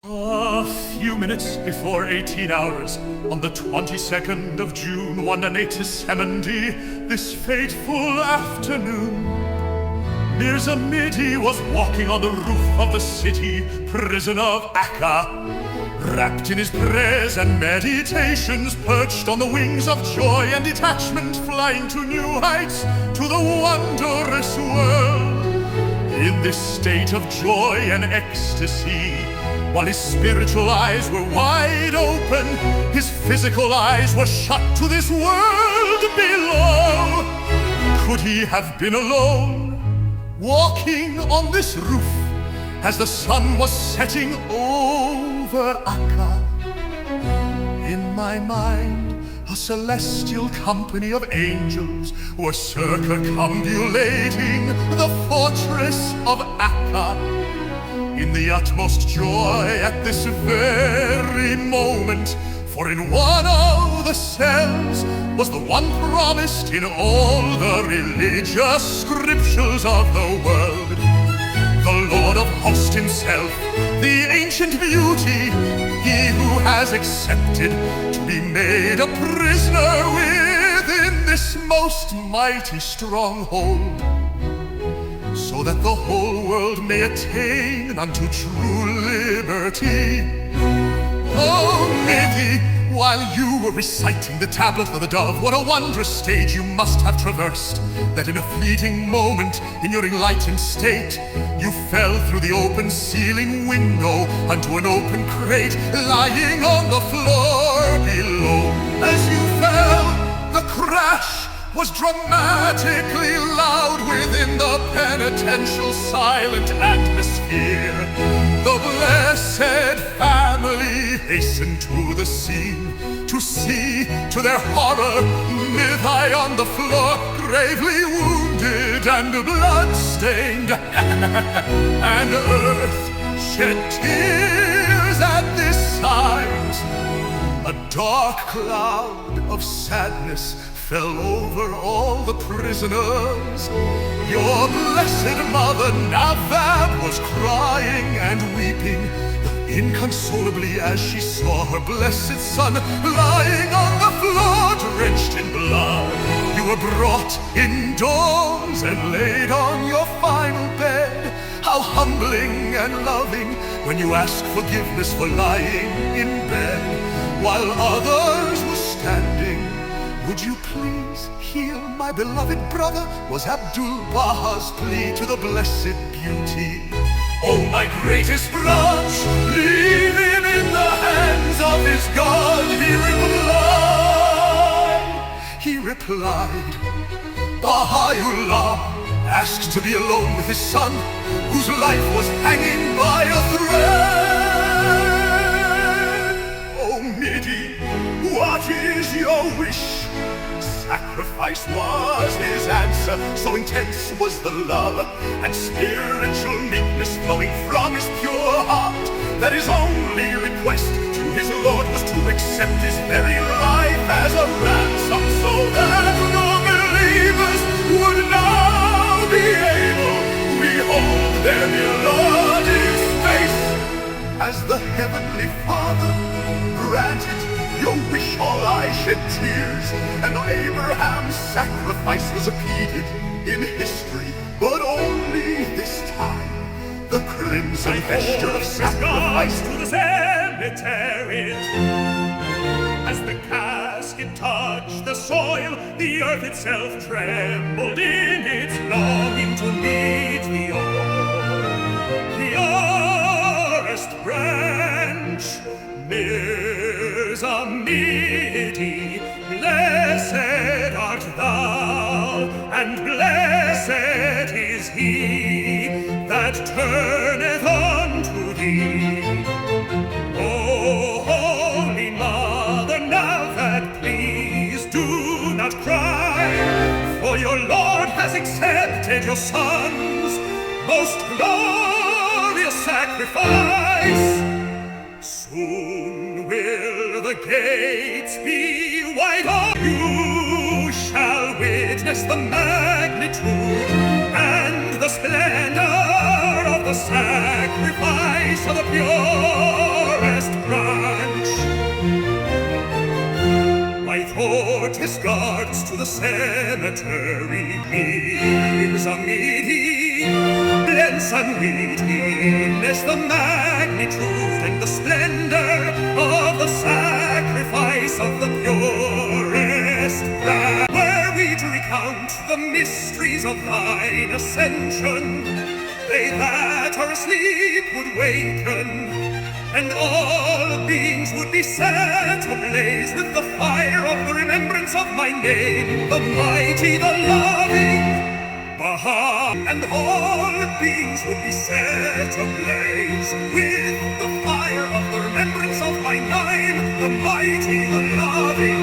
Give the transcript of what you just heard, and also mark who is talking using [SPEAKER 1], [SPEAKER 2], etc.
[SPEAKER 1] A few minutes before 18 hours, on the 22nd of June, 170, this fateful afternoon, Mirza Mehdi was walking on the roof of the city prison of Akka, wrapped in his prayers and meditations, perched on the wings of joy and detachment, flying to new heights, to the wondrous world. In this state of joy and ecstasy, while his spiritual eyes were wide open, his physical eyes were shut to this world below. Could he have been alone, walking on this roof, as the sun was setting over Akka? In my mind, a celestial company of angels were circircumulating the fortress of Akka. In the utmost joy at this very moment, for in one of the cells was the one promised in all the religious scriptures of the world. The Lord of hosts himself, the ancient beauty, he who has accepted to be made a prisoner within this most mighty stronghold, so that the whole world may attain unto true liberty. Oh, Mehdi, while you were reciting the tablet of the dove, what a wondrous stage you must have traversed, that in a fleeting moment, in your enlightened state, you fell through the open ceiling window unto an open crate lying on the floor below. As you fell, the crash was dramatically loud within the penitential silent atmosphere. The blessed family hastened to the scene to see, to their horror, Mihdi on the floor, gravely wounded and blood-stained, and earth shed tears at this sight. A dark cloud of sadness fell over all the prisoners. Your blessed mother Navab was crying and weeping inconsolably as she saw her blessed son lying on the floor drenched in blood. You were brought indoors and laid on your final bed. How humbling and loving when you asked forgiveness for lying in bed while others were standing. Would you please heal my beloved brother, was Abdul-Baha's plea to the blessed beauty. Oh, my greatest branch, leave him in the hands of his God, he replied. Baha'u'llah asked to be alone with his son, whose life was hanging by a thread. Oh, Mehdi, what is your wish? Sacrifice was his answer, so intense was the love and spiritual meekness flowing from his pure heart, that his only request to his Lord was to accept his very life as a ransom, so that no believers would now be able to behold their melodious face. As the Heavenly Father granted your wish, all I shed tears, and Abraham's sacrifice was repeated in history, but only this time the crimson vesture of sacrifice
[SPEAKER 2] to the cemetery. As the casket touched the soil, the earth itself trembled in its longing to meet the earth's branch. Mirza Mihdi, blessed art thou, and blessed is he that turneth unto thee. O Holy Mother, now that please do not cry, for your Lord has accepted your Son's most glorious sacrifice. Soon will the gates be wide open. You shall witness the magnitude and the splendor of the sacrifice of the pure. guards to the cemetery. Mirza Mehdi blends unwittingness, the magnitude and the splendor of the sacrifice of the purest blood. Were we to recount the mysteries of thine ascension, they that are asleep would waken, and all beings would be set ablaze with the fire of the remembrance of my name, the mighty, the loving Baha. And all beings would be set ablaze with the fire of the remembrance of my name, the mighty, the loving